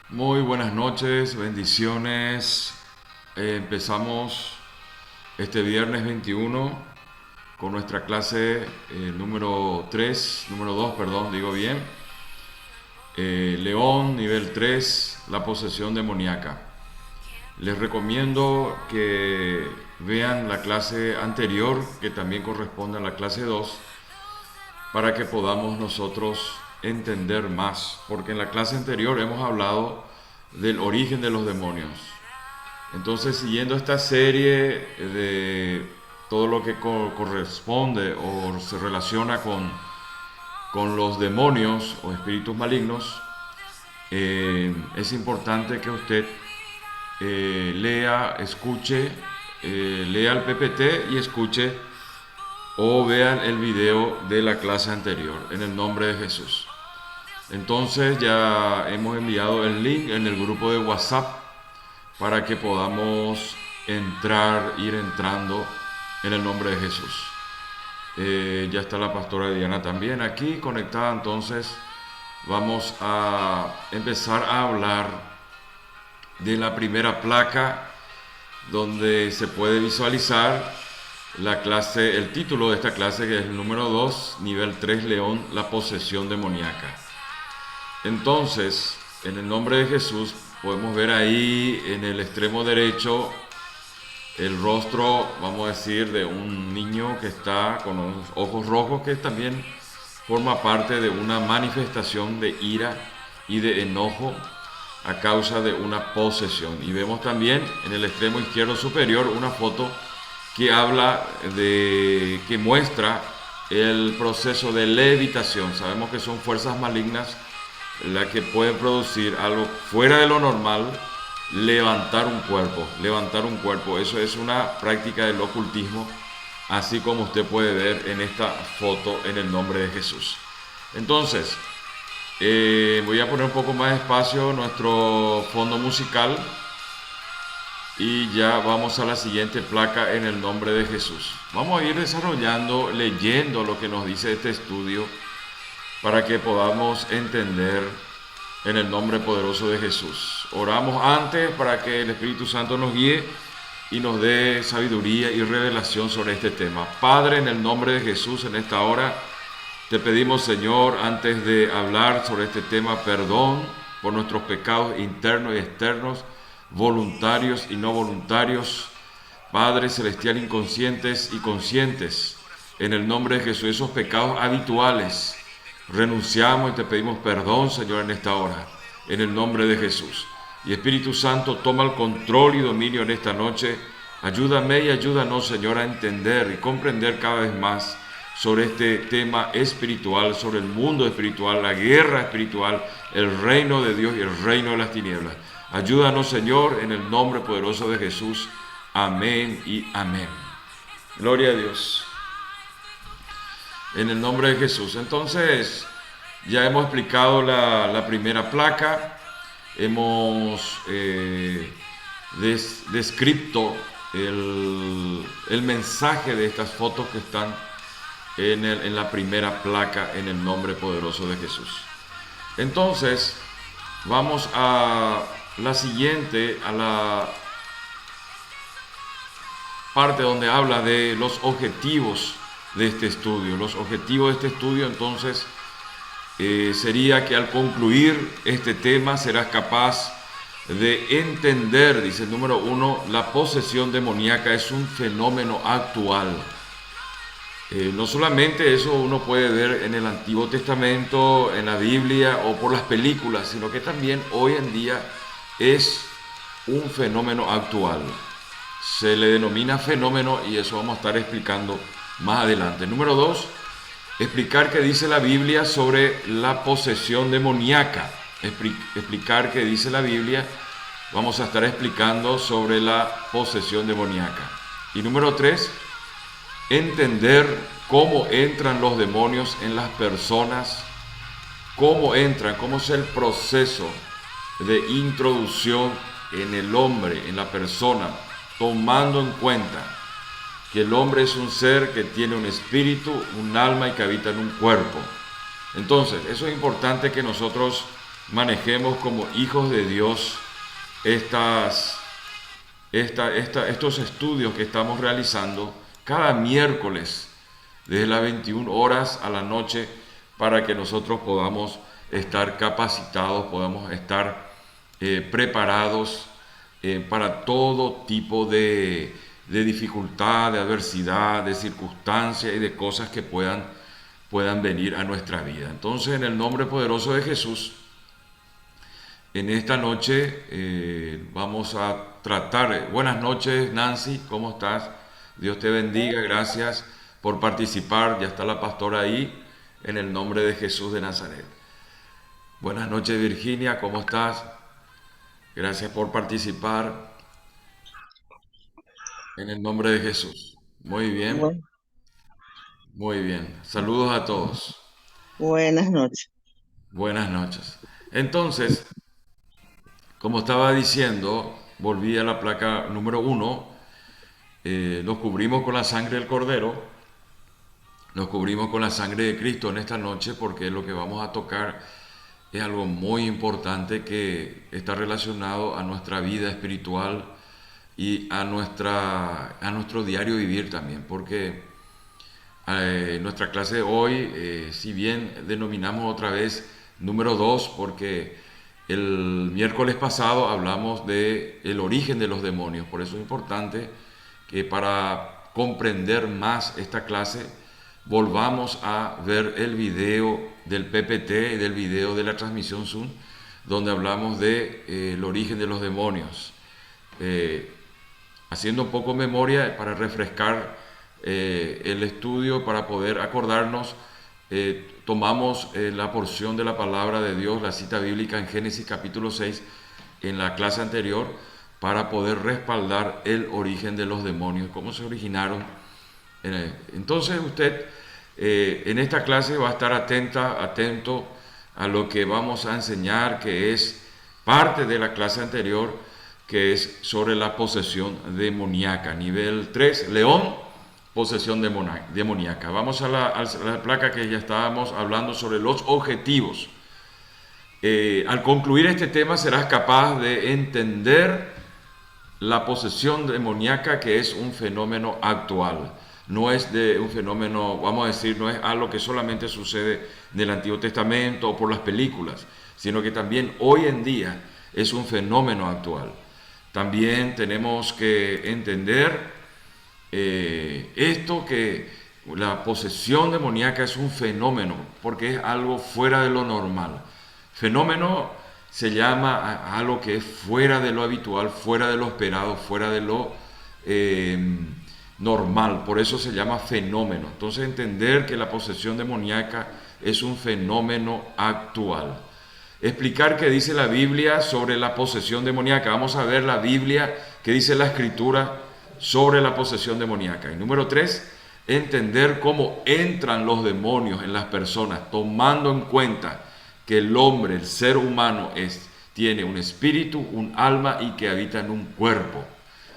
Muy buenas noches, bendiciones. Empezamos este viernes 21 con nuestra clase número 3, número 2, perdón, digo bien. León, nivel 3, la posesión demoníaca. Les recomiendo que vean la clase anterior, que también corresponde a la clase 2, para que podamos nosotros entender más, porque en la clase anterior hemos hablado del origen de los demonios. Entonces, siguiendo esta serie de todo lo que corresponde o se relaciona con los demonios o espíritus malignos, es importante que usted lea, escuche, lea el PPT y escuche o vean el video de la clase anterior, en el nombre de Jesús. Entonces ya hemos enviado el link en el grupo de WhatsApp para que podamos ir entrando en el nombre de Jesús. Ya está la pastora Diana también aquí conectada, entonces vamos a empezar a hablar de la primera placa donde se puede visualizar la clase, el título de esta clase, que es el número 2, nivel 3, León, la posesión demoníaca. Entonces, en el nombre de Jesús, podemos ver ahí en el extremo derecho el rostro, vamos a decir, de un niño que está con los ojos rojos, que también forma parte de una manifestación de ira y de enojo a causa de una posesión. Y vemos también en el extremo izquierdo superior una foto que que muestra el proceso de levitación. Sabemos que son fuerzas malignas las que pueden producir algo fuera de lo normal, levantar un cuerpo. Eso es una práctica del ocultismo, así como usted puede ver en esta foto, en el nombre de Jesús. Entonces, voy a poner un poco más despacio nuestro fondo musical y ya vamos a la siguiente placa, en el nombre de Jesús. Vamos a ir desarrollando, leyendo lo que nos dice este estudio para que podamos entender en el nombre poderoso de Jesús. Oramos antes para que el Espíritu Santo nos guíe y nos dé sabiduría y revelación sobre este tema. Padre, en el nombre de Jesús, en esta hora te pedimos, Señor, antes de hablar sobre este tema, perdón por nuestros pecados internos y externos, voluntarios y no voluntarios, Padre celestial, inconscientes y conscientes, en el nombre de Jesús, esos pecados habituales, renunciamos y te pedimos perdón, Señor, en esta hora, en el nombre de Jesús. Y Espíritu Santo, toma el control y dominio en esta noche. Ayúdame y ayúdanos, Señor, a entender y comprender cada vez más sobre este tema espiritual, sobre el mundo espiritual, la guerra espiritual, el reino de Dios y el reino de las tinieblas. Ayúdanos, Señor, en el nombre poderoso de Jesús. Amén y amén. Gloria a Dios. En el nombre de Jesús. Entonces, ya hemos explicado la primera placa, hemos descrito el mensaje de estas fotos que están en la primera placa, en el nombre poderoso de Jesús. Entonces, vamos a la siguiente, a la parte donde habla de los objetivos de este estudio. Los objetivos de este estudio, entonces, sería que al concluir este tema serás capaz de entender, dice el número 1, la posesión demoníaca es un fenómeno actual. No solamente eso uno puede ver en el Antiguo Testamento, en la Biblia o por las películas, sino que también hoy en día es un fenómeno actual. Se le denomina fenómeno y eso vamos a estar explicando más adelante. Número 2, explicar qué dice la Biblia sobre la posesión demoníaca. Explicar qué dice la Biblia. Vamos a estar explicando sobre la posesión demoníaca. Y número 3, entender cómo entran los demonios en las personas, cómo entran, cómo es el proceso de introducción en el hombre, en la persona, tomando en cuenta que el hombre es un ser que tiene un espíritu, un alma y que habita en un cuerpo. Entonces, eso es importante que nosotros manejemos como hijos de Dios estos estudios que estamos realizando cada miércoles desde las 21 horas a la noche para que nosotros podamos estar capacitados, podamos estar preparados para todo tipo de dificultad, de adversidad, de circunstancias y de cosas que puedan venir a nuestra vida. Entonces, en el nombre poderoso de Jesús, en esta noche vamos a tratar. Buenas noches, Nancy, ¿cómo estás? Dios te bendiga, gracias por participar. Ya está la pastora ahí, en el nombre de Jesús de Nazaret. Buenas noches, Virginia, ¿cómo estás? Gracias por participar, en el nombre de Jesús. Muy bien, Bu- muy bien. Saludos a todos. Buenas noches. Buenas noches. Entonces, como estaba diciendo, volví a la placa número uno. Nos cubrimos con la sangre del Cordero, nos cubrimos con la sangre de Cristo en esta noche porque lo que vamos a tocar es algo muy importante que está relacionado a nuestra vida espiritual y a nuestro diario vivir también, porque nuestra clase de hoy, si bien denominamos otra vez número 2 porque el miércoles pasado hablamos de el origen de los demonios, por eso es importante que para comprender más esta clase volvamos a ver el video del PPT y del video de la transmisión Zoom, donde hablamos de el origen de los demonios. Eh, Haciendo un poco memoria para refrescar el estudio, para poder acordarnos, tomamos la porción de la palabra de Dios, la cita bíblica en Génesis capítulo 6, en la clase anterior, para poder respaldar el origen de los demonios, cómo se originaron. Entonces usted en esta clase va a estar atento a lo que vamos a enseñar, que es parte de la clase anterior, que es sobre la posesión demoníaca. Nivel 3, León, posesión demoníaca. Vamos a la placa que ya estábamos hablando sobre los objetivos. Al concluir este tema serás capaz de entender la posesión demoníaca, que es un fenómeno actual. No es de un fenómeno, vamos a decir, no es algo que solamente sucede en el Antiguo Testamento o por las películas, sino que también hoy en día es un fenómeno actual. También tenemos que entender esto, que la posesión demoníaca es un fenómeno, porque es algo fuera de lo normal. Fenómeno se llama a algo que es fuera de lo habitual, fuera de lo esperado, fuera de lo eh, normal. Por eso se llama fenómeno. Entonces entender que la posesión demoníaca es un fenómeno actual. Explicar qué dice la Biblia sobre la posesión demoníaca. Vamos a ver la Biblia, qué dice la Escritura sobre la posesión demoníaca. Y número 3, entender cómo entran los demonios en las personas, tomando en cuenta que el hombre, el ser humano, tiene un espíritu, un alma y que habita en un cuerpo.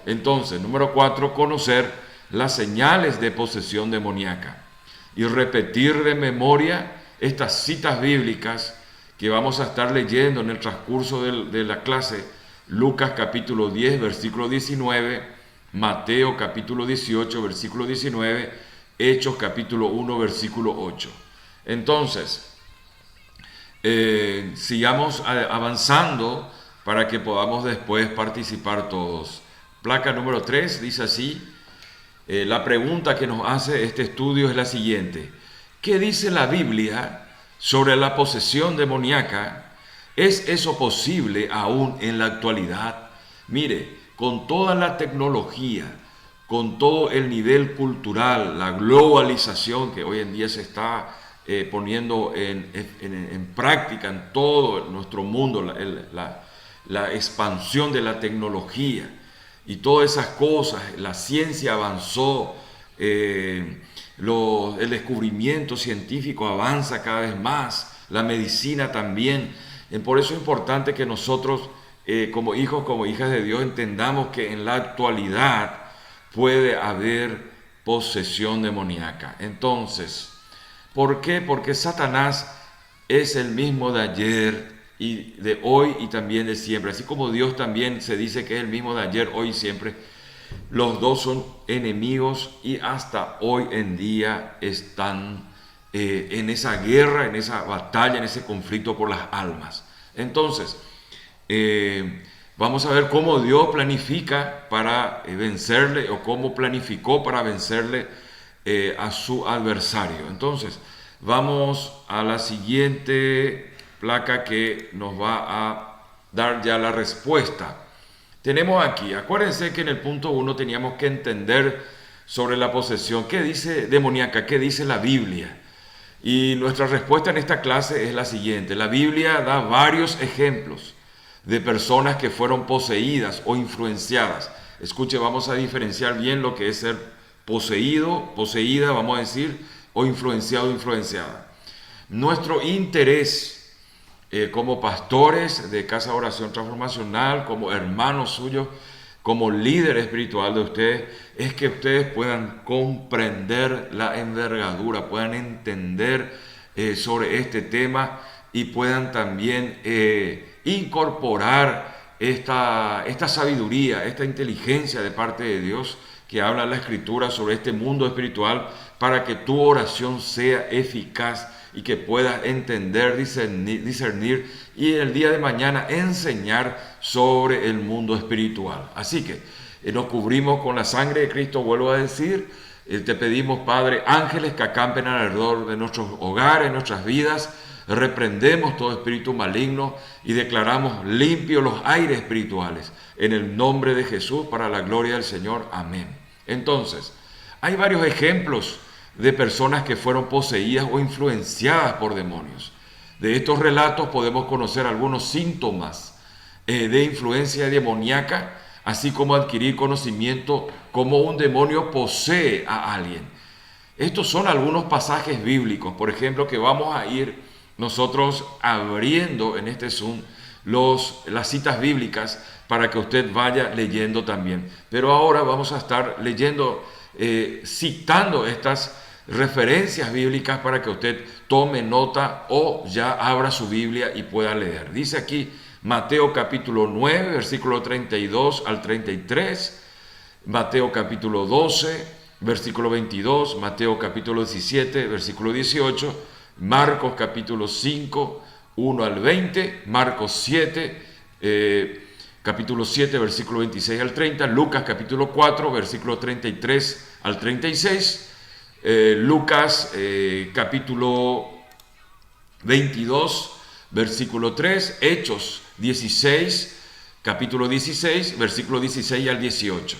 Entonces, número 4, conocer las señales de posesión demoníaca y repetir de memoria estas citas bíblicas que vamos a estar leyendo en el transcurso de la clase. Lucas capítulo 10, versículo 19, Mateo capítulo 18, versículo 19, Hechos capítulo 1, versículo 8. Entonces, sigamos avanzando para que podamos después participar todos. Placa número 3 dice así, la pregunta que nos hace este estudio es la siguiente: ¿qué dice la Biblia sobre la posesión demoníaca? ¿Es eso posible aún en la actualidad? Mire, con toda la tecnología, con todo el nivel cultural, la globalización que hoy en día se está poniendo en práctica en todo nuestro mundo, la expansión de la tecnología y todas esas cosas, la ciencia avanzó, el descubrimiento científico avanza cada vez más, la medicina también. Por eso es importante que nosotros, como hijos, como hijas de Dios, entendamos que en la actualidad puede haber posesión demoníaca. Entonces, ¿por qué? Porque Satanás es el mismo de ayer y de hoy y también de siempre. Así como Dios también se dice que es el mismo de ayer, hoy y siempre. Los dos son enemigos y hasta hoy en día están en esa guerra, en esa batalla, en ese conflicto por las almas. Entonces, vamos a ver cómo Dios planifica para vencerle o cómo planificó para vencerle a su adversario. Entonces, vamos a la siguiente placa que nos va a dar ya la respuesta. Tenemos aquí, acuérdense que en el punto 1 teníamos que entender sobre la posesión. ¿Qué dice demoníaca? ¿Qué dice la Biblia? Y nuestra respuesta en esta clase es la siguiente. La Biblia da varios ejemplos de personas que fueron poseídas o influenciadas. Escuche, vamos a diferenciar bien lo que es ser poseído, poseída, vamos a decir, o influenciado o influenciada. Nuestro interés como pastores de Casa de Oración Transformacional, como hermanos suyos, como líder espiritual de ustedes, es que ustedes puedan comprender la envergadura, puedan entender sobre este tema y puedan también incorporar esta sabiduría, esta inteligencia de parte de Dios que habla la Escritura sobre este mundo espiritual para que tu oración sea eficaz y que puedas entender, discernir y el día de mañana enseñar sobre el mundo espiritual. Así que nos cubrimos con la sangre de Cristo, vuelvo a decir, te pedimos, Padre, ángeles que acampen alrededor de nuestros hogares, nuestras vidas, reprendemos todo espíritu maligno y declaramos limpios los aires espirituales en el nombre de Jesús para la gloria del Señor. Amén. Entonces, hay varios ejemplos de personas que fueron poseídas o influenciadas por demonios. De estos relatos podemos conocer algunos síntomas de influencia demoníaca, así como adquirir conocimiento cómo un demonio posee a alguien. Estos son algunos pasajes bíblicos, por ejemplo, que vamos a ir nosotros abriendo en este Zoom las citas bíblicas para que usted vaya leyendo también. Pero ahora vamos a estar leyendo, citando estas referencias bíblicas para que usted tome nota o ya abra su Biblia y pueda leer. Dice aquí Mateo capítulo 9, versículo 32 al 33, Mateo capítulo 12, versículo 22, Mateo capítulo 17, versículo 18, Marcos capítulo 5, 1 al 20, Marcos 7, capítulo 7, versículo 26 al 30, Lucas capítulo 4, versículo 33 al 36, Lucas capítulo 22, versículo 3, Hechos 16, capítulo 16, versículo 16 al 18.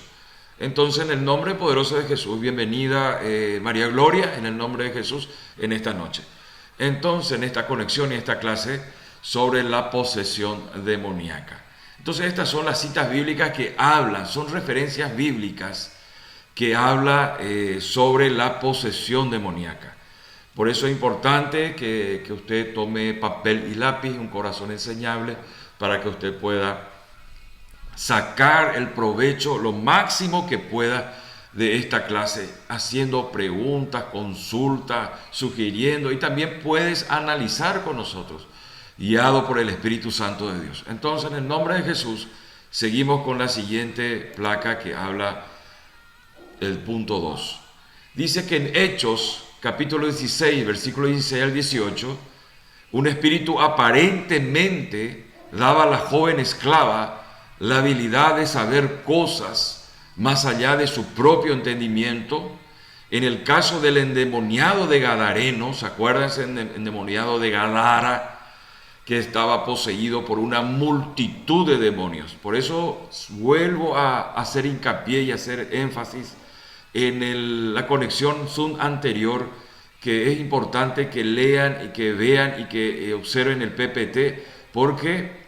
Entonces, en el nombre poderoso de Jesús, bienvenida María Gloria, en el nombre de Jesús, en esta noche. Entonces, en esta conexión y esta clase sobre la posesión demoníaca. Entonces, estas son las citas bíblicas que hablan, son referencias bíblicas que habla sobre la posesión demoníaca. Por eso es importante que usted tome papel y lápiz, un corazón enseñable, para que usted pueda sacar el provecho lo máximo que pueda de esta clase, haciendo preguntas, consultas, sugiriendo, y también puedes analizar con nosotros, guiado por el Espíritu Santo de Dios. Entonces, en el nombre de Jesús, seguimos con la siguiente placa que habla el punto 2. Dice que en Hechos, capítulo 16, versículo 16 al 18, un espíritu aparentemente daba a la joven esclava la habilidad de saber cosas más allá de su propio entendimiento. En el caso del endemoniado de Gadareno, ¿se acuerdan ese endemoniado de Gadara que estaba poseído por una multitud de demonios? Por eso vuelvo a hacer hincapié y hacer énfasis en la conexión Zoom anterior, que es importante que lean y que vean y que observen el PPT, porque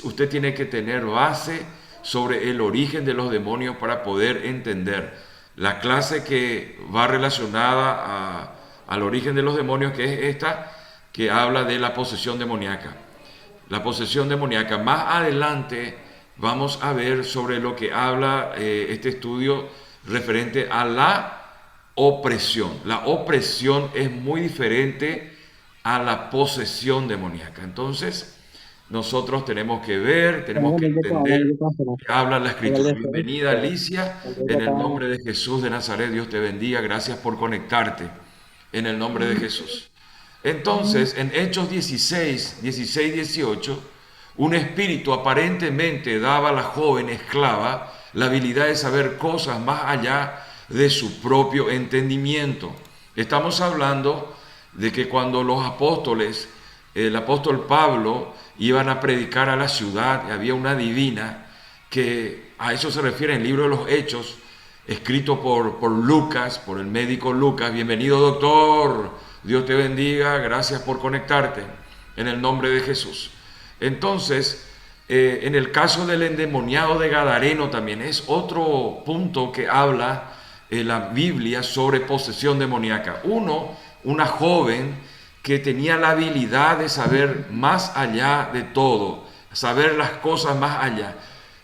usted tiene que tener base sobre el origen de los demonios para poder entender la clase que va relacionada al origen de los demonios, que es esta, que habla de la posesión demoníaca. La posesión demoníaca. Más adelante vamos a ver sobre lo que habla este estudio referente a la opresión. La opresión es muy diferente a la posesión demoníaca. Entonces, nosotros tenemos que ver, tenemos que Obviamente, entender probablemente pasará. qué habla la Igual Escritura. de ser, Bienvenida, Alicia, entonces en el acá, nombre de Jesús de Nazaret. Dios te bendiga. Gracias por conectarte en el nombre de Jesús. Entonces, en Hechos 16, 18, un espíritu aparentemente daba a la joven esclava la habilidad de saber cosas más allá de su propio entendimiento. Estamos hablando de que cuando los apóstoles, el apóstol Pablo, iban a predicar a la ciudad, había una divina, que a eso se refiere en el libro de los Hechos, escrito por Lucas, por el médico Lucas. Bienvenido, doctor. Dios te bendiga. Gracias por conectarte en el nombre de Jesús. Entonces, en el caso del endemoniado de Gadareno también es otro punto que habla la Biblia sobre posesión demoníaca. Una joven que tenía la habilidad de saber más allá de todo, saber las cosas más allá.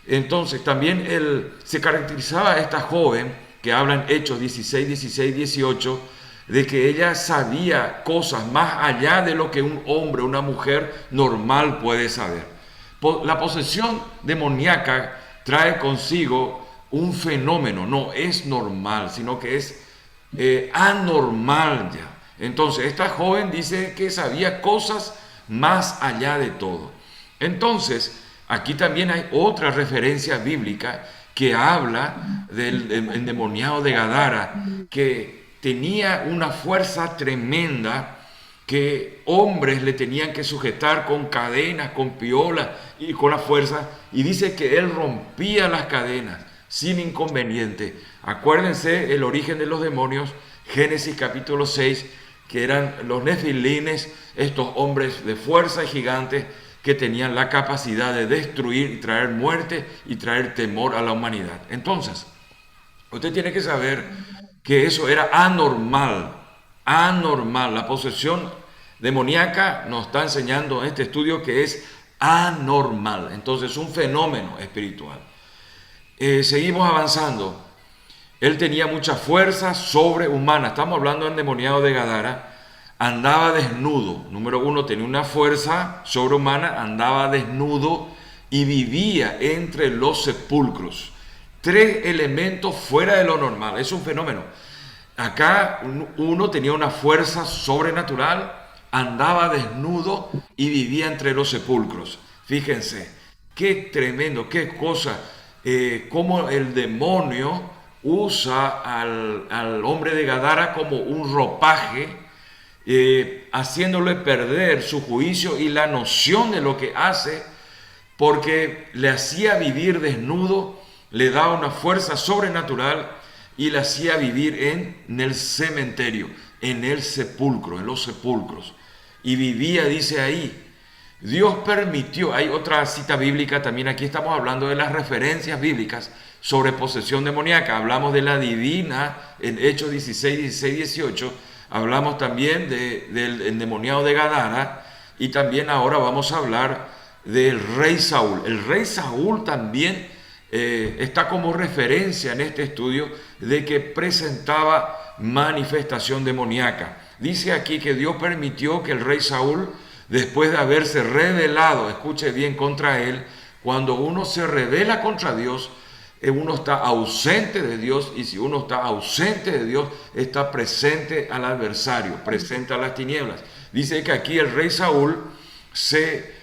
Entonces también se caracterizaba esta joven, que habla en Hechos 16, 18, de que ella sabía cosas más allá de lo que un hombre, una mujer normal puede saber. La posesión demoníaca trae consigo un fenómeno, no es normal, sino que es anormal ya. Entonces, esta joven dice que sabía cosas más allá de todo. Entonces, aquí también hay otra referencia bíblica que habla del endemoniado de Gadara, que tenía una fuerza tremenda, que hombres le tenían que sujetar con cadenas, con piolas y con la fuerza, y dice que él rompía las cadenas sin inconveniente. Acuérdense el origen de los demonios, Génesis capítulo 6, que eran los nefilines, estos hombres de fuerza y gigantes que tenían la capacidad de destruir y traer muerte y traer temor a la humanidad. Entonces, usted tiene que saber que eso era anormal, anormal. La posesión demoníaca nos está enseñando en este estudio que es anormal. Entonces, un fenómeno espiritual. Seguimos avanzando. Él tenía mucha fuerza sobrehumana. Estamos hablando del endemoniado de Gadara. Andaba desnudo. Número uno, tenía una fuerza sobrehumana, andaba desnudo y vivía entre los sepulcros. Tres elementos fuera de lo normal. Es un fenómeno. Acá uno tenía una fuerza sobrenatural, andaba desnudo y vivía entre los sepulcros. Fíjense, qué tremendo, qué cosa, cómo el demonio usa al hombre de Gadara como un ropaje, haciéndole perder su juicio y la noción de lo que hace, porque le hacía vivir desnudo, le daba una fuerza sobrenatural y le hacía vivir en el cementerio, en el sepulcro, en los sepulcros. Y vivía, dice ahí, Dios permitió, hay otra cita bíblica también, aquí estamos hablando de las referencias bíblicas sobre posesión demoníaca. Hablamos de la divina en Hechos 16, 18, hablamos también del endemoniado de Gadara, y también ahora vamos a hablar del rey Saúl. El rey Saúl también está como referencia en este estudio de que presentaba manifestación demoníaca. Dice aquí que Dios permitió que el rey Saúl, después de haberse rebelado, escuche bien, contra él, cuando uno se rebela contra Dios, uno está ausente de Dios, y si uno está ausente de Dios, está presente al adversario, presente a las tinieblas. Dice que aquí el rey Saúl se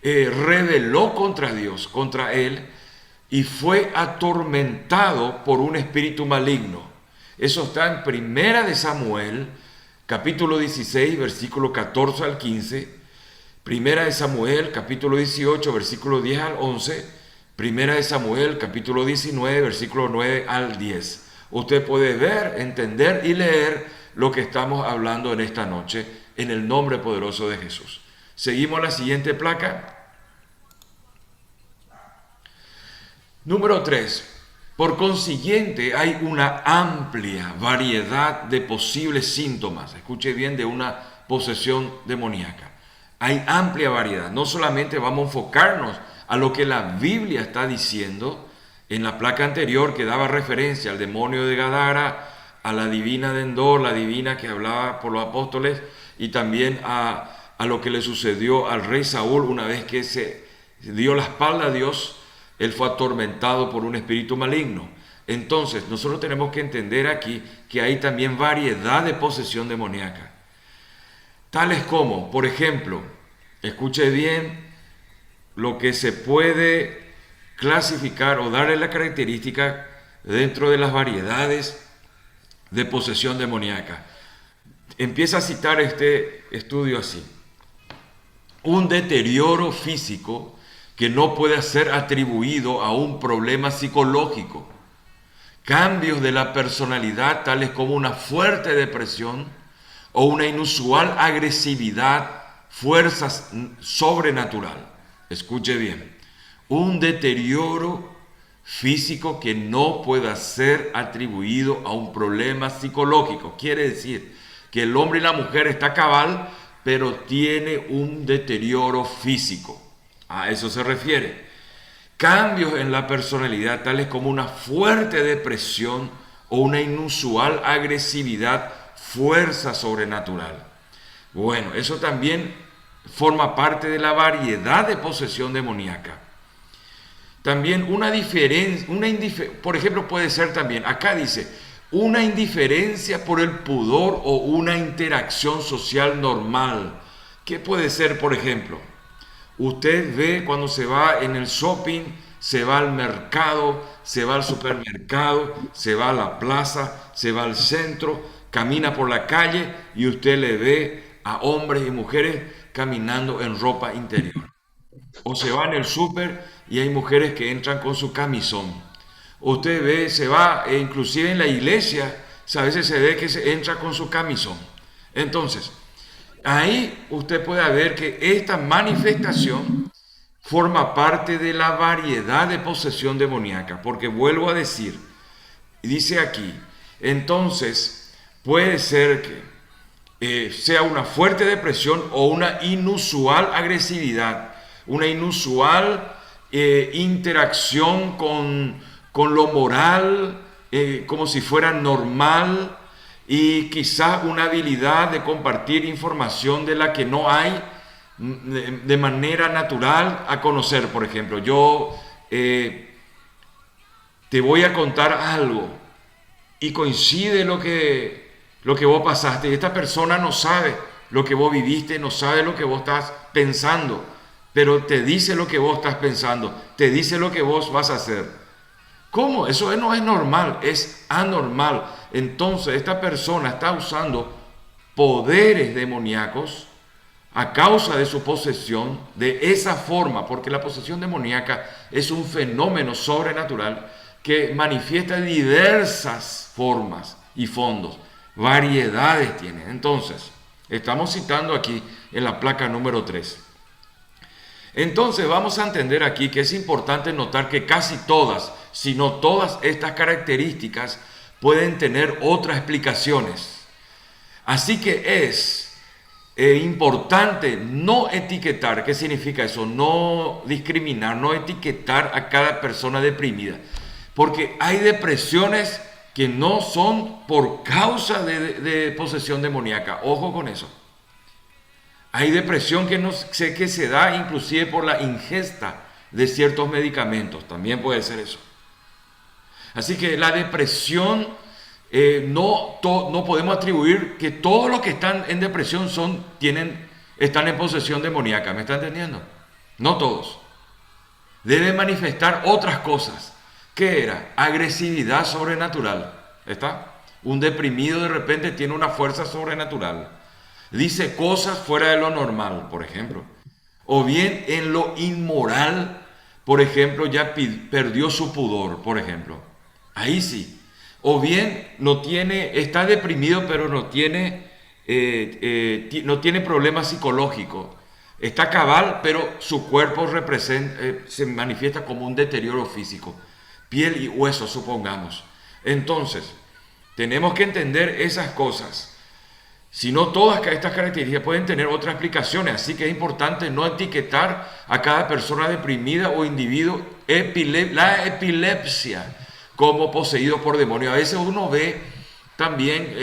rebeló contra Dios, contra él, y fue atormentado por un espíritu maligno. Eso está en Primera de Samuel, capítulo 16, versículo 14 al 15, Primera de Samuel, capítulo 18, versículo 10 al 11, Primera de Samuel, capítulo 19, versículo 9 al 10. Usted puede ver, entender y leer lo que estamos hablando en esta noche, en el nombre poderoso de Jesús. Seguimos la siguiente placa. Número 3. Por consiguiente, hay una amplia variedad de posibles síntomas. Escuche bien, de una posesión demoníaca. Hay amplia variedad. No solamente vamos a enfocarnos a lo que la Biblia está diciendo en la placa anterior, que daba referencia al demonio de Gadara, a la divina de Endor, la divina que hablaba por los apóstoles, y también a a lo que le sucedió al rey Saúl una vez que se dio la espalda a Dios. Él fue atormentado por un espíritu maligno. Entonces, nosotros tenemos que entender aquí que hay también variedad de posesión demoníaca. Tales como, por ejemplo, escuche bien, lo que se puede clasificar o darle la característica dentro de las variedades de posesión demoníaca. Empieza a citar este estudio así: un deterioro físico que no puede ser atribuido a un problema psicológico, cambios de la personalidad tales como una fuerte depresión o una inusual agresividad, fuerzas sobrenatural. Escuche bien, un deterioro físico que no pueda ser atribuido a un problema psicológico. Quiere decir que el hombre y la mujer está cabal, pero tiene un deterioro físico. A eso se refiere. Cambios en la personalidad, tales como una fuerte depresión o una inusual agresividad, fuerza sobrenatural. Bueno, eso también forma parte de la variedad de posesión demoníaca. También una diferencia, por ejemplo, puede ser también, acá dice, una indiferencia por el pudor o una interacción social normal. ¿Qué puede ser, por ejemplo? Usted ve cuando se va en el shopping, se va al mercado, se va al supermercado, se va a la plaza, se va al centro, camina por la calle y usted le ve a hombres y mujeres caminando en ropa interior. O se va en el súper y hay mujeres que entran con su camisón. Usted ve, se va, e inclusive en la iglesia, a veces se ve que se entra con su camisón. Entonces, ahí usted puede ver que esta manifestación forma parte de la variedad de posesión demoníaca, porque vuelvo a decir, dice aquí, entonces puede ser que sea una fuerte depresión o una inusual agresividad, una inusual interacción con lo moral, como si fuera normal, y quizás una habilidad de compartir información de la que no hay de manera natural a conocer. Por ejemplo, yo te voy a contar algo y coincide lo que vos pasaste, y esta persona no sabe lo que vos viviste, no sabe lo que vos estás pensando, pero te dice lo que vos estás pensando, te dice lo que vos vas a hacer. ¿Cómo? Eso no es normal, es anormal. Entonces esta persona está usando poderes demoníacos a causa de su posesión de esa forma, porque la posesión demoníaca es un fenómeno sobrenatural que manifiesta diversas formas y fondos, variedades tiene. Entonces, estamos citando aquí en la placa número 3. Entonces vamos a entender aquí que es importante notar que casi todas, si no todas estas características pueden tener otras explicaciones. Así que es importante no etiquetar. ¿Qué significa eso? No discriminar, no etiquetar a cada persona deprimida. Porque hay depresiones que no son por causa de posesión demoníaca. Ojo con eso. Hay depresión que, no sé, que se da inclusive por la ingesta de ciertos medicamentos. También puede ser eso. Así que la depresión, no podemos atribuir que todos los que están en depresión están en posesión demoníaca. ¿Me está entendiendo? No todos. Deben manifestar otras cosas. ¿Qué era? Agresividad sobrenatural. ¿Está? Un deprimido de repente tiene una fuerza sobrenatural. Dice cosas fuera de lo normal, por ejemplo. O bien en lo inmoral, por ejemplo, ya perdió su pudor, por ejemplo. Ahí sí. O bien está deprimido, pero no tiene problema psicológico. Está cabal, pero su cuerpo se manifiesta como un deterioro físico. Piel y hueso, supongamos. Entonces, tenemos que entender esas cosas. Si no, todas estas características pueden tener otras explicaciones, así que es importante no etiquetar a cada persona deprimida o individuo la epilepsia como poseído por demonios. A veces uno ve también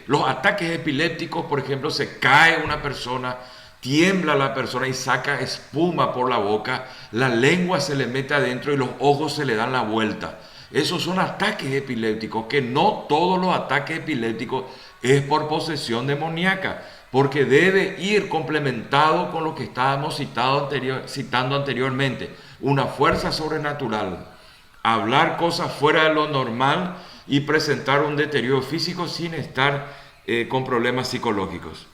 los ataques epilépticos, por ejemplo, se cae una persona tiembla la persona y saca espuma por la boca, la lengua se le mete adentro y los ojos se le dan la vuelta. Esos son ataques epilépticos, que no todos los ataques epilépticos es por posesión demoníaca, porque debe ir complementado con lo que estábamos citando anteriormente, una fuerza sobrenatural, hablar cosas fuera de lo normal y presentar un deterioro físico sin estar con problemas psicológicos.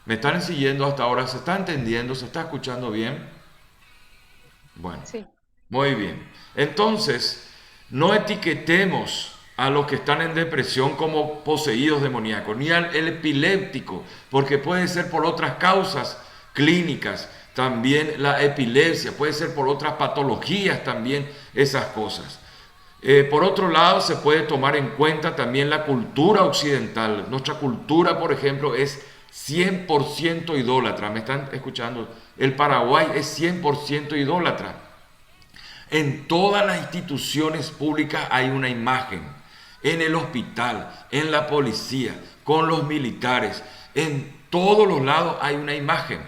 ¿Me están siguiendo hasta ahora? ¿Se está entendiendo? ¿Se está escuchando bien? Bueno, Sí, muy bien. Entonces, no etiquetemos a los que están en depresión como poseídos demoníacos, ni al el epiléptico, porque puede ser por otras causas clínicas, también la epilepsia, puede ser por otras patologías también esas cosas. Por otro lado, se puede tomar en cuenta también la cultura occidental. Nuestra cultura, por ejemplo, es 100% idólatra. ¿Me están escuchando? El Paraguay es 100% idólatra. En todas las instituciones públicas hay una imagen. En el hospital, en la policía, con los militares, en todos los lados hay una imagen.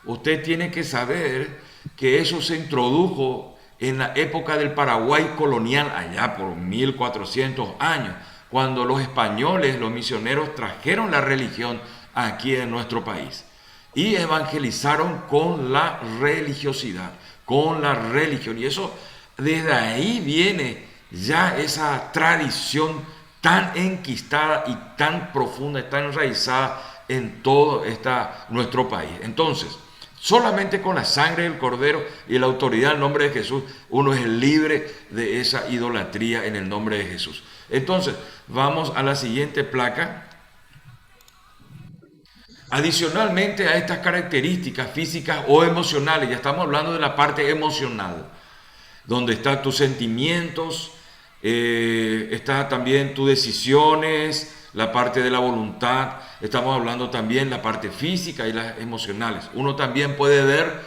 Usted tiene que saber que eso se introdujo en la época del Paraguay colonial, allá por 1400 años, cuando los españoles, los misioneros, trajeron la religión aquí en nuestro país y evangelizaron con la religiosidad, con la religión. Y eso, desde ahí viene ya esa tradición tan enquistada y tan profunda y tan enraizada en todo nuestro país. Entonces, solamente con la sangre del Cordero y la autoridad del nombre de Jesús, uno es libre de esa idolatría en el nombre de Jesús. Entonces, vamos a la siguiente placa. Adicionalmente a estas características físicas o emocionales, ya estamos hablando de la parte emocional, donde están tus sentimientos, está también tus decisiones, la parte de la voluntad, estamos hablando también la parte física y las emocionales. Uno también puede ver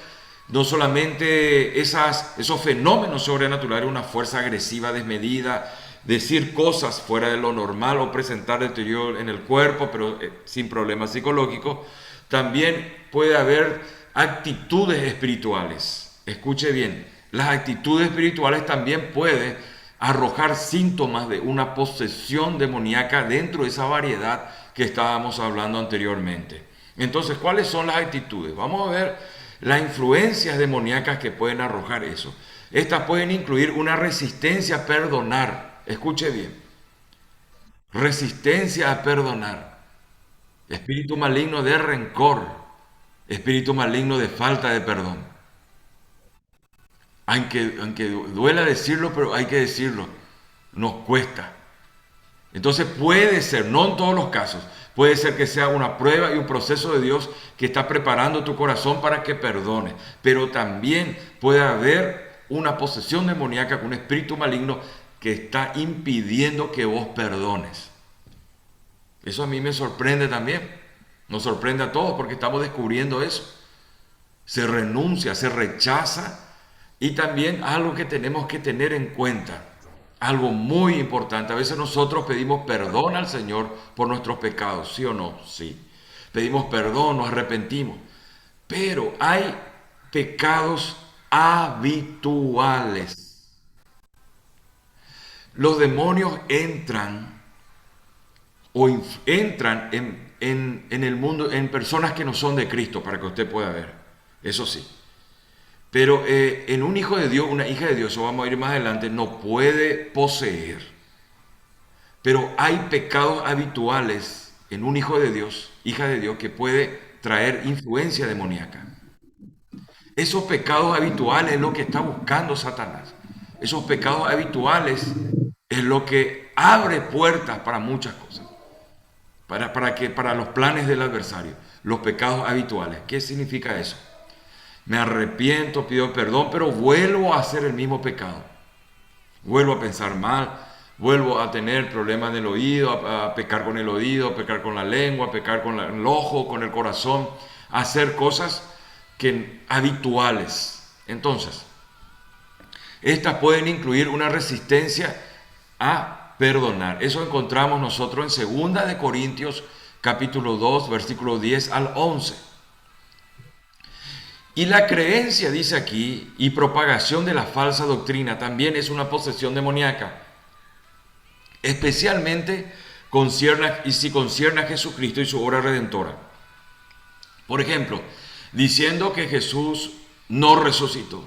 no solamente esos fenómenos sobrenaturales, una fuerza agresiva desmedida, decir cosas fuera de lo normal o presentar deterioro en el cuerpo, pero sin problemas psicológicos. También puede haber actitudes espirituales. Escuche bien, las actitudes espirituales también pueden arrojar síntomas de una posesión demoníaca dentro de esa variedad que estábamos hablando anteriormente. Entonces, ¿cuáles son las actitudes? Vamos a ver las influencias demoníacas que pueden arrojar eso. Estas pueden incluir una resistencia a perdonar. Escuche bien. Resistencia a perdonar. Espíritu maligno de rencor. Espíritu maligno de falta de perdón. Aunque duela decirlo, pero hay que decirlo. Nos cuesta. Entonces puede ser, no en todos los casos, puede ser que sea una prueba y un proceso de Dios que está preparando tu corazón para que perdone. Pero también puede haber una posesión demoníaca con un espíritu maligno que está impidiendo que vos perdones. Eso a mí me sorprende también. Nos sorprende a todos porque estamos descubriendo eso. Se renuncia, se rechaza, y también algo que tenemos que tener en cuenta, algo muy importante. A veces nosotros pedimos perdón al Señor por nuestros pecados, ¿sí o no? Sí. Pedimos perdón, nos arrepentimos. Pero hay pecados habituales. Los demonios entran en el mundo, en personas que no son de Cristo, para que usted pueda ver. Eso sí. Pero en un hijo de Dios, una hija de Dios, eso vamos a ir más adelante, no puede poseer. Pero hay pecados habituales en un hijo de Dios, hija de Dios, que puede traer influencia demoníaca. Esos pecados habituales es lo que está buscando Satanás. Esos pecados habituales es lo que abre puertas para muchas cosas. Para los planes del adversario. Los pecados habituales. ¿Qué significa eso? Me arrepiento, pido perdón, pero vuelvo a hacer el mismo pecado. Vuelvo a pensar mal, vuelvo a tener problemas del oído, a pecar con el oído, a pecar con la lengua, a pecar con el ojo, con el corazón, a hacer cosas habituales. Entonces, estas pueden incluir una resistencia a perdonar. Eso encontramos nosotros en 2 de Corintios capítulo 2, versículo 10 al 11. Y la creencia, dice aquí, y propagación de la falsa doctrina también es una posesión demoníaca, especialmente si concierne a Jesucristo y su obra redentora. Por ejemplo, diciendo que Jesús no resucitó,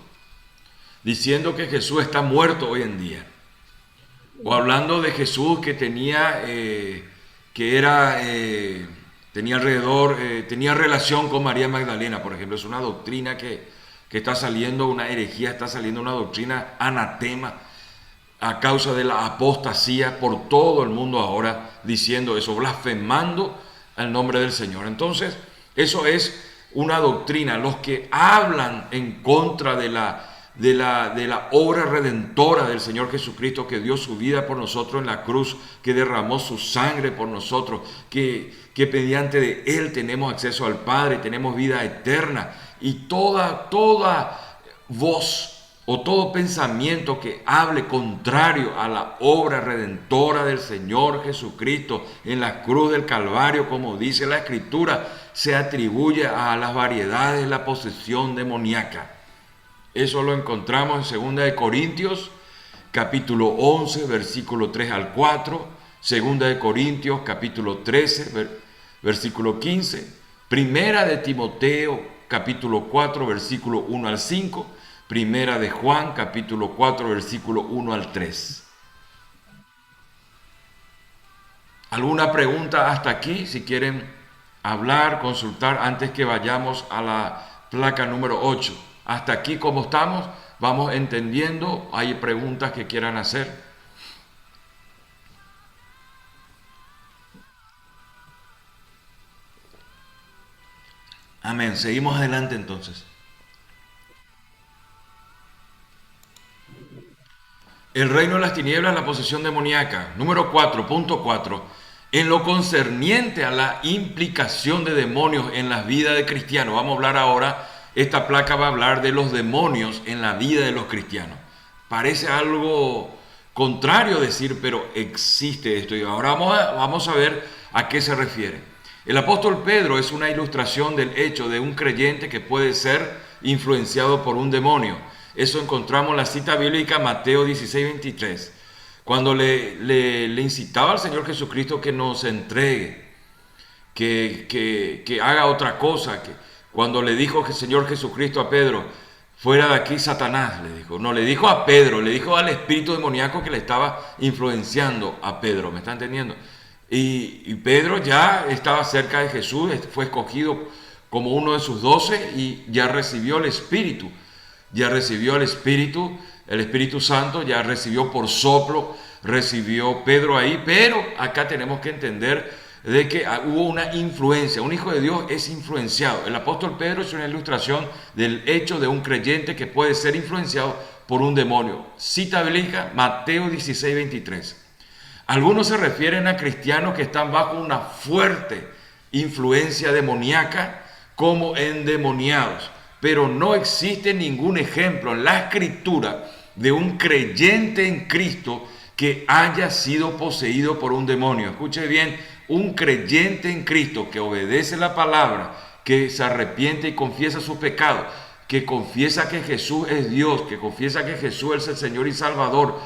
diciendo que Jesús está muerto hoy en día, o hablando de Jesús que tenía relación con María Magdalena, por ejemplo. Es una doctrina que está saliendo, una herejía, está saliendo una doctrina anatema a causa de la apostasía por todo el mundo ahora, diciendo eso, blasfemando al nombre del Señor. Entonces, eso es una doctrina. Los que hablan en contra de la obra redentora del Señor Jesucristo, que dio su vida por nosotros en la cruz, que derramó su sangre por nosotros, que mediante de Él tenemos acceso al Padre, tenemos vida eterna, y toda voz o todo pensamiento que hable contrario a la obra redentora del Señor Jesucristo en la cruz del Calvario, como dice la Escritura, se atribuye a las variedades de la posesión demoníaca. Eso lo encontramos en 2 Corintios, capítulo 11, versículo 3 al 4, 2 Corintios, capítulo 13, versículo 15, Primera de Timoteo, capítulo 4, versículo 1 al 5, Primera de Juan, capítulo 4, versículo 1 al 3. ¿Alguna pregunta hasta aquí? Si quieren hablar, consultar, antes que vayamos a la placa número 8. Hasta aquí, ¿cómo estamos? Vamos entendiendo. ¿Hay preguntas que quieran hacer? Amén. Seguimos adelante entonces. El reino de las tinieblas, la posesión demoníaca. Número 4, punto 4. En lo concerniente a la implicación de demonios en la vida de cristianos. Vamos a hablar ahora, esta placa va a hablar de los demonios en la vida de los cristianos. Parece algo contrario decir, pero existe esto. Y ahora vamos a ver a qué se refiere. El apóstol Pedro es una ilustración del hecho de un creyente que puede ser influenciado por un demonio. Eso encontramos la cita bíblica Mateo 16:23, cuando le incitaba al Señor Jesucristo que nos entregue, que haga otra cosa, cuando le dijo el Señor Jesucristo a Pedro, fuera de aquí Satanás, le dijo. No le dijo a Pedro, le dijo al espíritu demoníaco que le estaba influenciando a Pedro, ¿me está entendiendo? Y Pedro ya estaba cerca de Jesús, fue escogido como uno de sus 12 y ya recibió el Espíritu. Ya recibió el Espíritu Santo, ya recibió por soplo, recibió Pedro ahí, pero acá tenemos que entender de que hubo una influencia. Un hijo de Dios es influenciado. El apóstol Pedro es una ilustración del hecho de un creyente que puede ser influenciado por un demonio. Cita bíblica, Mateo 16:23. Algunos se refieren a cristianos que están bajo una fuerte influencia demoníaca como endemoniados. Pero no existe ningún ejemplo en la Escritura de un creyente en Cristo que haya sido poseído por un demonio. Escuche bien, un creyente en Cristo que obedece la palabra, que se arrepiente y confiesa su pecado, que confiesa que Jesús es Dios, que confiesa que Jesús es el Señor y Salvador,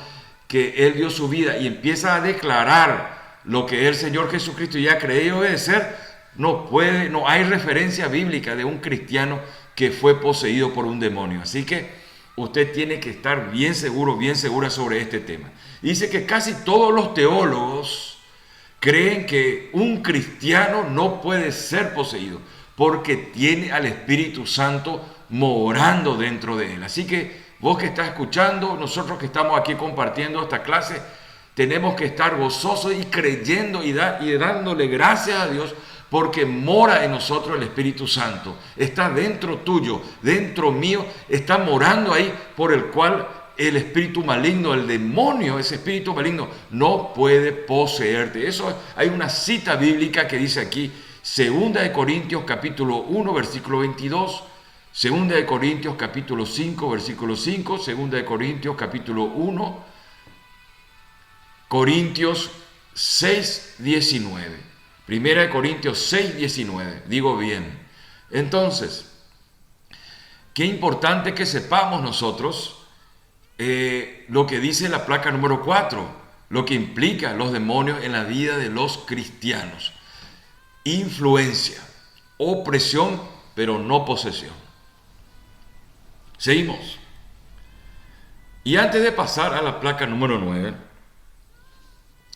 que Él dio su vida y empieza a declarar lo que el Señor Jesucristo ya cree y obedecer, no hay referencia bíblica de un cristiano que fue poseído por un demonio. Así que usted tiene que estar bien seguro, bien segura sobre este tema. Dice que casi todos los teólogos creen que un cristiano no puede ser poseído porque tiene al Espíritu Santo morando dentro de él. Así que vos que estás escuchando, nosotros que estamos aquí compartiendo esta clase, tenemos que estar gozosos y creyendo y dándole gracias a Dios porque mora en nosotros el Espíritu Santo. Está dentro tuyo, dentro mío, está morando ahí, por el cual el espíritu maligno, el demonio, ese espíritu maligno, no puede poseerte. Eso hay una cita bíblica que dice aquí, 2 Corintios capítulo 1, versículo 22, 2 Corintios capítulo 5, versículo 5, 2 Corintios capítulo 1, Corintios 6, 19. 1 Corintios 6, 19, digo bien. Entonces, qué importante que sepamos nosotros lo que dice la placa número 4, lo que implica los demonios en la vida de los cristianos. Influencia, opresión, pero no posesión. Seguimos. Y antes de pasar a la placa número 9,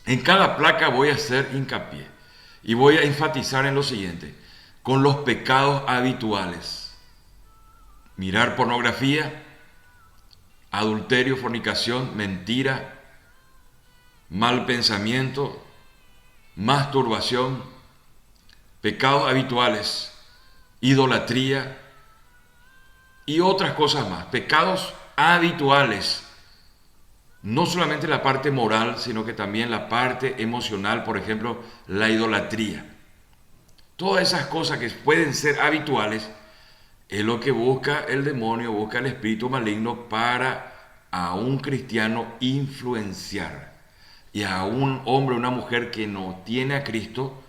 en cada placa voy a hacer hincapié y voy a enfatizar en lo siguiente: con los pecados habituales. Mirar pornografía, adulterio, fornicación, mentira, mal pensamiento, masturbación, pecados habituales, idolatría y otras cosas más. Pecados habituales, no solamente la parte moral, sino que también la parte emocional, por ejemplo, la idolatría. Todas esas cosas que pueden ser habituales es lo que busca el demonio, busca el espíritu maligno para a un cristiano influenciar y a un hombre o una mujer que no tiene a Cristo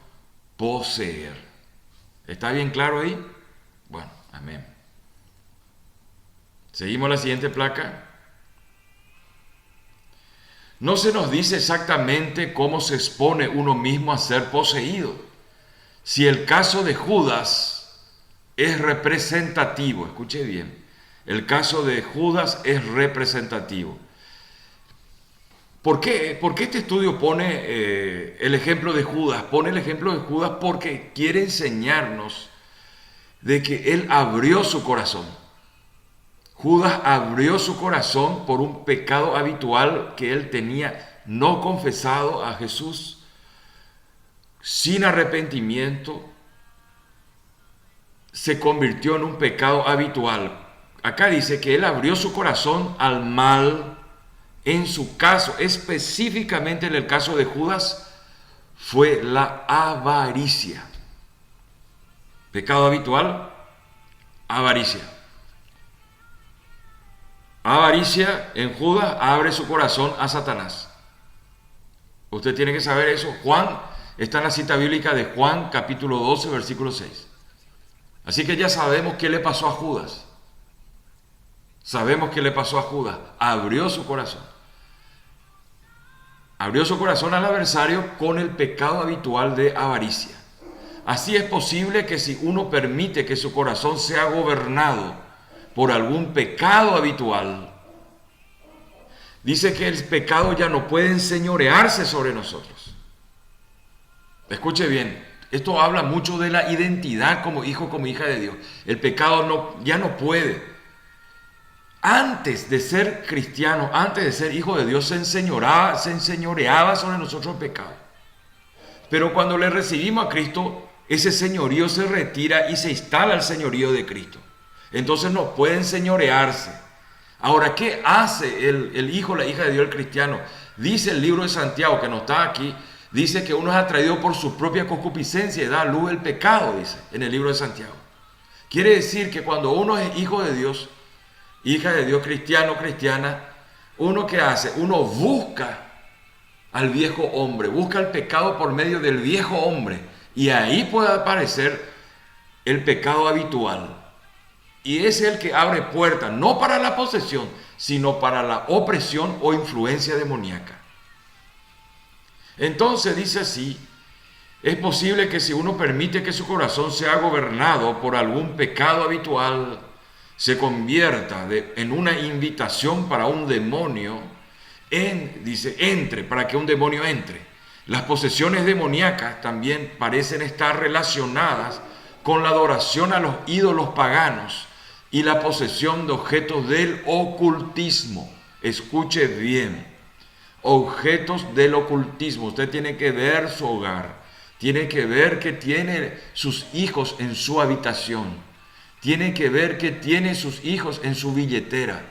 poseer. ¿Está bien claro ahí? Bueno, amén. Seguimos la siguiente placa. No se nos dice exactamente cómo se expone uno mismo a ser poseído. Si el caso de Judas es representativo, escuche bien, el caso de Judas es representativo. ¿Por qué? ¿Por qué este estudio pone el ejemplo de Judas? Pone el ejemplo de Judas porque quiere enseñarnos de que él abrió su corazón. Judas abrió su corazón por un pecado habitual que él tenía no confesado a Jesús, sin arrepentimiento, se convirtió en un pecado habitual. Acá dice que él abrió su corazón al mal. En su caso, específicamente en el caso de Judas, fue la avaricia. Pecado habitual, avaricia. Avaricia en Judas abre su corazón a Satanás. Usted tiene que saber eso. Juan, está en la cita bíblica de Juan capítulo 12, versículo 6. Así que ya sabemos qué le pasó a Judas. Sabemos qué le pasó a Judas. Abrió su corazón. Abrió su corazón al adversario con el pecado habitual de avaricia. Así es posible que si uno permite que su corazón sea gobernado por algún pecado habitual, dice que el pecado ya no puede enseñorearse sobre nosotros. Escuche bien, esto habla mucho de la identidad como hijo, como hija de Dios. El pecado ya no puede. Antes de ser cristiano, antes de ser hijo de Dios, se enseñoreaba sobre nosotros el pecado. Pero cuando le recibimos a Cristo, ese señorío se retira y se instala el señorío de Cristo. Entonces no puede enseñorearse. Ahora, ¿qué hace el hijo, la hija de Dios, el cristiano? Dice el libro de Santiago, que no está aquí, dice que uno es atraído por su propia concupiscencia y da a luz el pecado, dice en el libro de Santiago. Quiere decir que cuando uno es hijo de Dios, hija de Dios, cristiano, cristiana, ¿uno qué hace? Uno busca al viejo hombre, busca el pecado por medio del viejo hombre, y ahí puede aparecer el pecado habitual. Y es el que abre puertas, no para la posesión, sino para la opresión o influencia demoníaca. Entonces dice así: es posible que si uno permite que su corazón sea gobernado por algún pecado habitual, se convierta en una invitación para un demonio, para que un demonio entre. Las posesiones demoníacas también parecen estar relacionadas con la adoración a los ídolos paganos y la posesión de objetos del ocultismo. Escuche bien, objetos del ocultismo. Usted tiene que ver su hogar, tiene que ver que tiene sus hijos en su habitación, tiene que ver que tiene sus hijos en su billetera,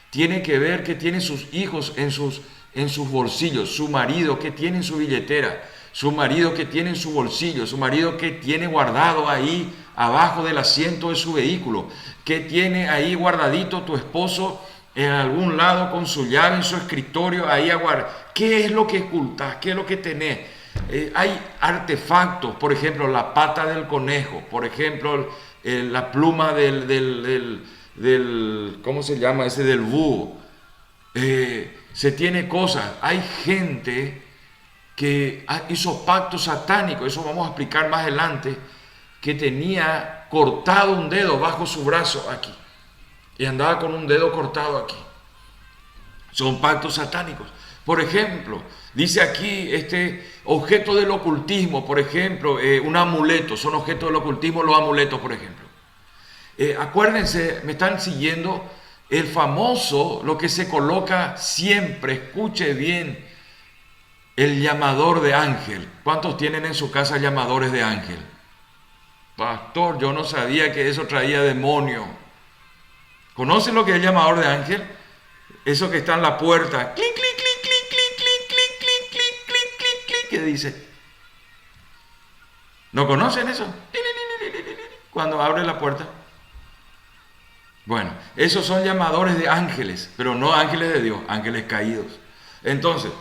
tiene que ver que tiene sus hijos en sus bolsillos, su marido que tiene en su billetera, su marido que tiene en su bolsillo, su marido que tiene guardado ahí abajo del asiento de su vehículo, que tiene ahí guardadito tu esposo en algún lado con su llave en su escritorio ahí aguardado. ¿Qué es lo que ocultas? ¿Qué es lo que tenés? Hay artefactos, por ejemplo, la pata del conejo, por ejemplo, la pluma ¿cómo se llama? Ese del búho. Se tiene cosas. Hay gente que hizo pactos satánicos, eso vamos a explicar más adelante, que tenía cortado un dedo bajo su brazo aquí y andaba con un dedo cortado aquí. Son pactos satánicos. Por ejemplo, dice aquí objeto del ocultismo, por ejemplo, un amuleto, son objetos del ocultismo los amuletos, por ejemplo. Acuérdense, me están siguiendo, el famoso, lo que se coloca siempre, escuche bien, el llamador de ángel. ¿Cuántos tienen en su casa llamadores de ángel? Pastor, yo no sabía que eso traía demonio. ¿Conocen lo que es el llamador de ángel? Eso que está en la puerta. Clic, clic, clic, clic, clic, clic, clic, clic, clic, clic, clic, clic. ¿Qué dice? ¿No conocen eso? Cuando abre la puerta. Bueno, esos son llamadores de ángeles, pero no ángeles de Dios, ángeles caídos. Entonces,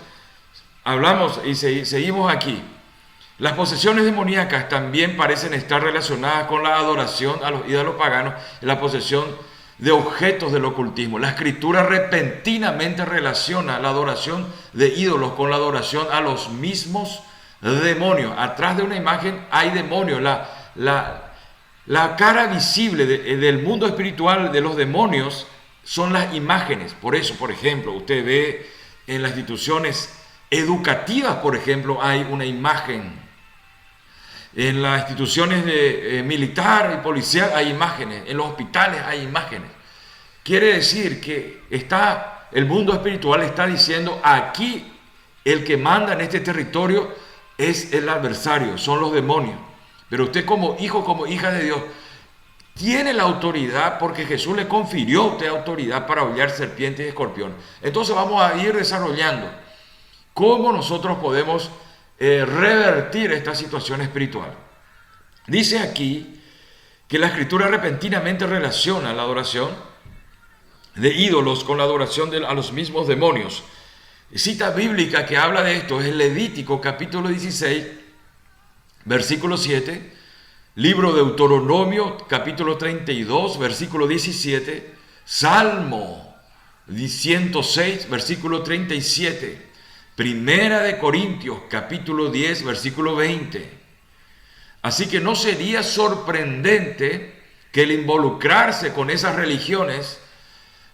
hablamos y seguimos aquí. Las posesiones demoníacas también parecen estar relacionadas con la adoración a los ídolos paganos, la posesión de objetos del ocultismo. La escritura repentinamente relaciona la adoración de ídolos con la adoración a los mismos demonios. Atrás de una imagen hay demonios. La cara visible del mundo espiritual de los demonios son las imágenes. Por eso, por ejemplo, usted ve en las instituciones educativas, por ejemplo, hay una imagen. En las instituciones militar y policial hay imágenes. En los hospitales hay imágenes. Quiere decir que el mundo espiritual está diciendo: aquí el que manda en este territorio es el adversario, son los demonios. Pero usted como hijo, como hija de Dios, tiene la autoridad, porque Jesús le confirió a usted autoridad para hollar serpientes y escorpiones. Entonces vamos a ir desarrollando cómo nosotros podemos revertir esta situación espiritual. Dice aquí que la escritura repentinamente relaciona la adoración de ídolos con la adoración a los mismos demonios. Cita bíblica que habla de esto es Levítico capítulo 16, versículo 7, libro de Deuteronomio capítulo 32, versículo 17, Salmo 106, versículo 37, Primera de Corintios capítulo 10, versículo 20. Así que no sería sorprendente que el involucrarse con esas religiones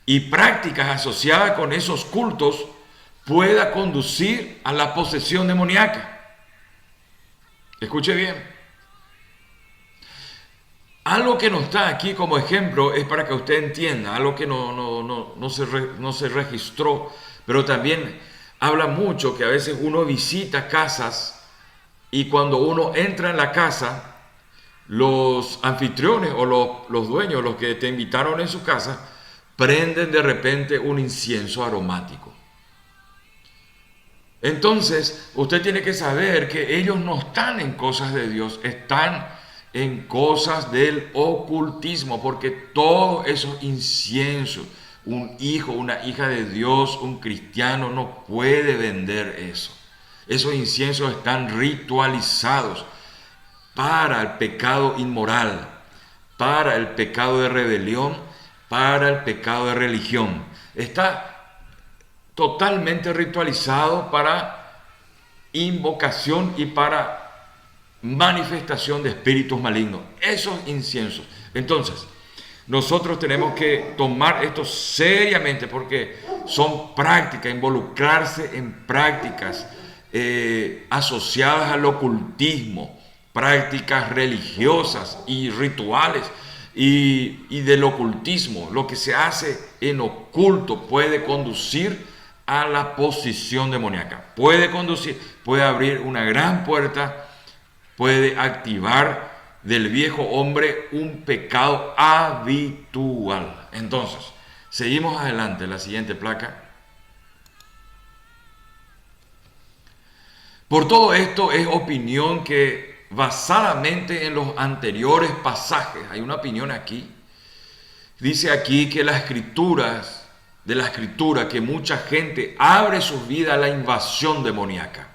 y prácticas asociadas con esos cultos pueda conducir a la posesión demoníaca. Escuche bien. Algo que no está aquí como ejemplo es para que usted entienda, algo que no se registró, pero también habla mucho que a veces uno visita casas y cuando uno entra en la casa, los anfitriones o los dueños, los que te invitaron en su casa, prenden de repente un incienso aromático. Entonces, usted tiene que saber que ellos no están en cosas de Dios, están en cosas del ocultismo, porque todos esos inciensos, un hijo, una hija de Dios, un cristiano no puede vender eso. Esos inciensos están ritualizados para el pecado inmoral, para el pecado de rebelión, para el pecado de religión. Está totalmente ritualizado para invocación y para manifestación de espíritus malignos. Esos inciensos. Entonces, nosotros tenemos que tomar esto seriamente porque son prácticas, involucrarse en prácticas asociadas al ocultismo, prácticas religiosas y rituales y del ocultismo. Lo que se hace en oculto puede conducir a la posesión demoníaca. Puede conducir, puede abrir una gran puerta, puede activar del viejo hombre un pecado habitual. Entonces, seguimos adelante, la siguiente placa. Por todo esto es opinión que basadamente en los anteriores pasajes, hay una opinión aquí, dice aquí que las escrituras, de la escritura, que mucha gente abre sus vidas a la invasión demoníaca,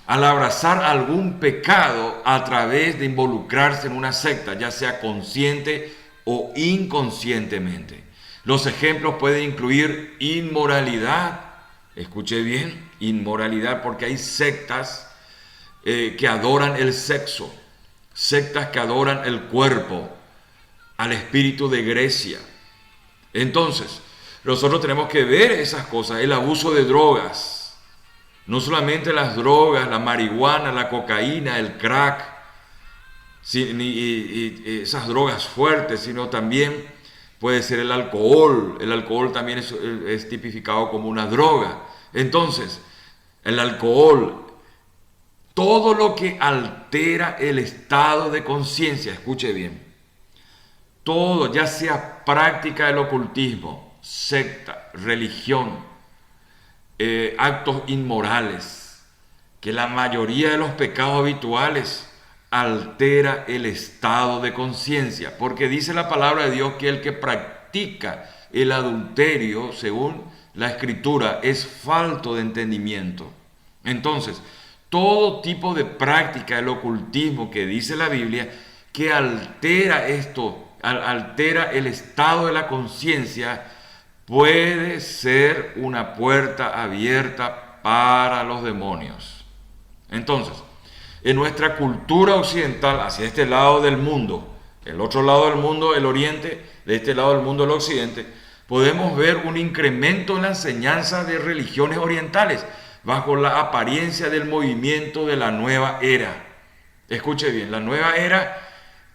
al abrazar algún pecado a través de involucrarse en una secta, ya sea consciente o inconscientemente. Los ejemplos pueden incluir inmoralidad. Escuche bien, inmoralidad, porque hay sectas que adoran el sexo, sectas que adoran el cuerpo, al espíritu de Grecia. Entonces, nosotros tenemos que ver esas cosas, el abuso de drogas, no solamente las drogas, la marihuana, la cocaína, el crack, y esas drogas fuertes, sino también puede ser el alcohol. El alcohol también es tipificado como una droga. Entonces, el alcohol, todo lo que altera el estado de conciencia, escuche bien, todo, ya sea práctica del ocultismo, secta, religión, actos inmorales, que la mayoría de los pecados habituales altera el estado de conciencia, porque dice la palabra de Dios que el que practica el adulterio, según la Escritura, es falto de entendimiento. Entonces, todo tipo de práctica del ocultismo que dice la Biblia, que altera esto, altera el estado de la conciencia, puede ser una puerta abierta para los demonios. Entonces, en nuestra cultura occidental, hacia este lado del mundo, el otro lado del mundo, el oriente, de este lado del mundo, el occidente, podemos ver un incremento en la enseñanza de religiones orientales, bajo la apariencia del movimiento de la nueva era. Escuche bien, la nueva era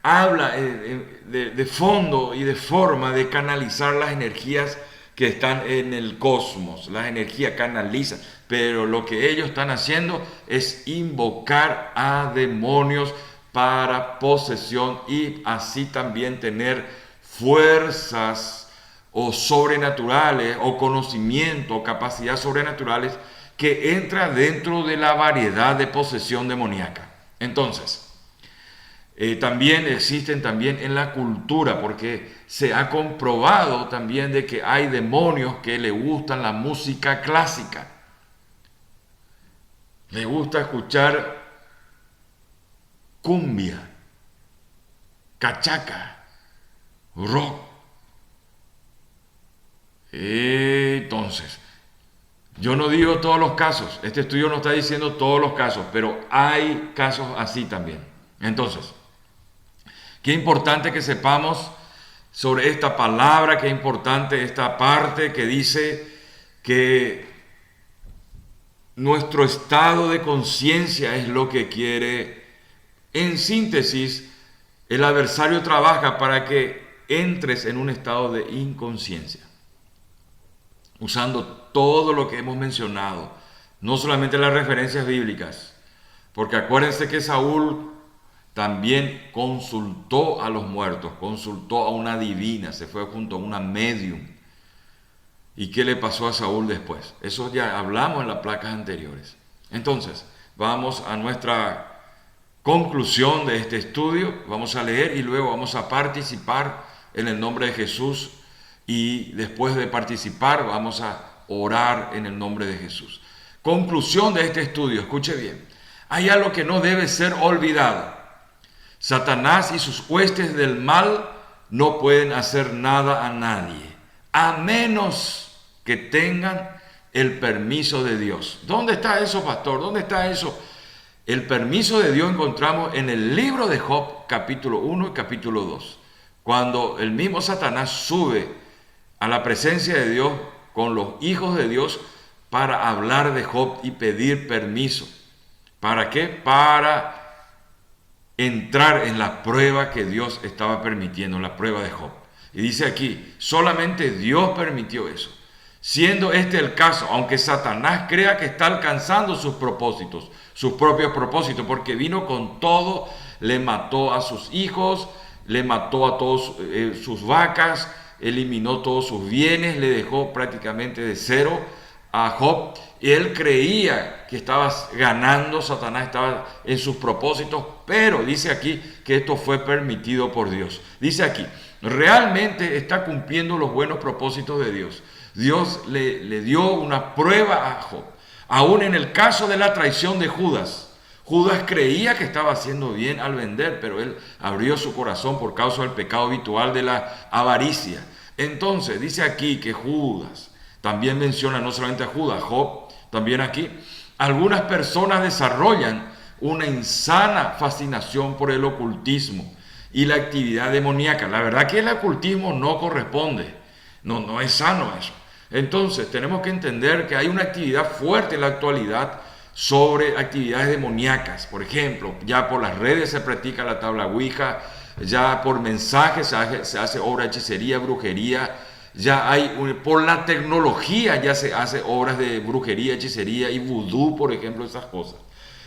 habla de fondo y de forma de canalizar las energías que están en el cosmos. Las energías canalizan, pero lo que ellos están haciendo es invocar a demonios para posesión y así también tener fuerzas o sobrenaturales o conocimiento o capacidades sobrenaturales que entra dentro de la variedad de posesión demoníaca. Entonces, también existen también en la cultura, porque se ha comprobado también de que hay demonios que le gustan la música clásica. Le gusta escuchar cumbia, cachaca, rock. Entonces, yo no digo todos los casos, este estudio no está diciendo todos los casos, pero hay casos así también. Entonces, qué importante que sepamos sobre esta palabra, qué importante esta parte que dice que nuestro estado de conciencia es lo que quiere. En síntesis, el adversario trabaja para que entres en un estado de inconsciencia, usando todo lo que hemos mencionado, no solamente las referencias bíblicas, porque acuérdense que Saúl también consultó a los muertos, consultó a una divina, se fue junto a una medium. ¿Y qué le pasó a Saúl después? Eso ya hablamos en las placas anteriores. Entonces, vamos a nuestra conclusión de este estudio, vamos a leer y luego vamos a participar en el nombre de Jesús. Y después de participar vamos a orar en el nombre de Jesús. Conclusión de este estudio, escuche bien. Hay algo que no debe ser olvidado. Satanás y sus huestes del mal no pueden hacer nada a nadie, a menos que tengan el permiso de Dios. ¿Dónde está eso, pastor? ¿Dónde está eso? El permiso de Dios encontramos en el libro de Job, capítulo 1 y capítulo 2. Cuando el mismo Satanás sube a la presencia de Dios con los hijos de Dios para hablar de Job y pedir permiso. ¿Para qué? Para entrar en la prueba que Dios estaba permitiendo, la prueba de Job. Y dice aquí, solamente Dios permitió eso. Siendo este el caso, aunque Satanás crea que está alcanzando sus propósitos, sus propios propósitos, porque vino con todo, le mató a sus hijos, le mató a todas sus vacas, eliminó todos sus bienes, le dejó prácticamente de cero a Job. Y él creía que estaba ganando, Satanás estaba en sus propósitos, pero dice aquí que esto fue permitido por Dios. Dice aquí, realmente está cumpliendo los buenos propósitos de Dios. Dios le dio una prueba a Job. Aún en el caso de la traición de Judas, Judas creía que estaba haciendo bien al vender, pero él abrió su corazón por causa del pecado habitual de la avaricia. Entonces dice aquí que Judas, también menciona no solamente a Judas, Job, también aquí, algunas personas desarrollan una insana fascinación por el ocultismo y la actividad demoníaca. La verdad que el ocultismo no corresponde, no es sano eso. Entonces tenemos que entender que hay una actividad fuerte en la actualidad sobre actividades demoníacas. Por ejemplo, ya por las redes se practica la tabla Ouija, ya por mensajes se hace obra de hechicería, brujería, ya hay, por la tecnología ya se hace obras de brujería, hechicería y vudú, por ejemplo, esas cosas.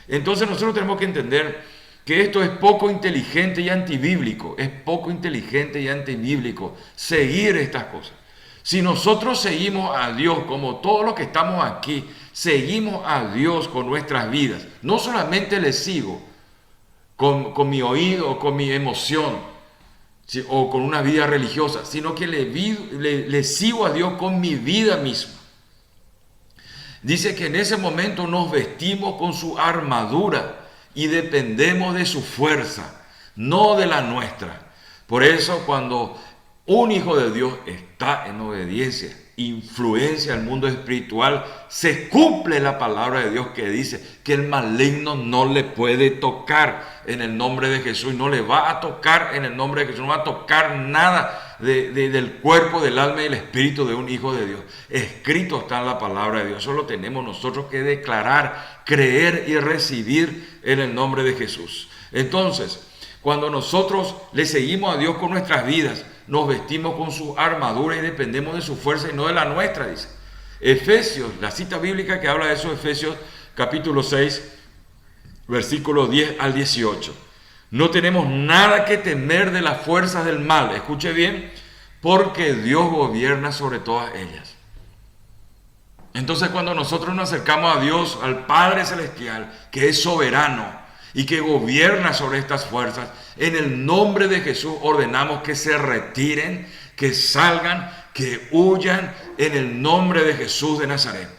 Entonces nosotros tenemos que entender que esto es poco inteligente y antibíblico, es poco inteligente y antibíblico seguir estas cosas. Si nosotros seguimos a Dios, como todos los que estamos aquí, seguimos a Dios con nuestras vidas, no solamente le sigo con mi oído o con mi emoción, ¿sí? O con una vida religiosa, sino que le sigo a Dios con mi vida misma. Dice que en ese momento nos vestimos con su armadura y dependemos de su fuerza, no de la nuestra. Por eso cuando un hijo de Dios está en obediencia, influencia al mundo espiritual, se cumple la palabra de Dios que dice que el maligno no le puede tocar en el nombre de Jesús, no le va a tocar en el nombre de Jesús, no va a tocar nada del cuerpo, del alma y del espíritu de un hijo de Dios. Escrito está en la palabra de Dios, eso lo tenemos nosotros que declarar, creer y recibir en el nombre de Jesús. Entonces, cuando nosotros le seguimos a Dios con nuestras vidas, nos vestimos con su armadura y dependemos de su fuerza y no de la nuestra, dice. Efesios, la cita bíblica que habla de eso, Efesios capítulo 6, versículos 10 al 18. No tenemos nada que temer de las fuerzas del mal, escuche bien, porque Dios gobierna sobre todas ellas. Entonces cuando nosotros nos acercamos a Dios, al Padre Celestial, que es soberano y que gobierna sobre estas fuerzas, en el nombre de Jesús ordenamos que se retiren, que salgan, que huyan en el nombre de Jesús de Nazaret.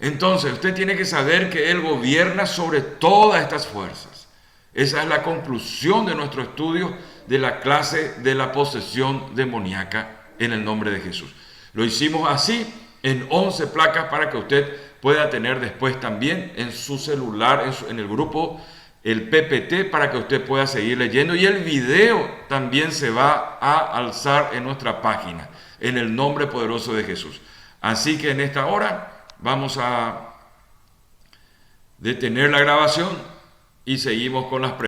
Entonces usted tiene que saber que Él gobierna sobre todas estas fuerzas. Esa es la conclusión de nuestro estudio de la clase de la posesión demoníaca en el nombre de Jesús. Lo hicimos así en 11 placas para que usted pueda tener después también en su celular, en el grupo, el PPT, para que usted pueda seguir leyendo. Y el video también se va a alzar en nuestra página, en el nombre poderoso de Jesús. Así que en esta hora vamos a detener la grabación y seguimos con las preguntas.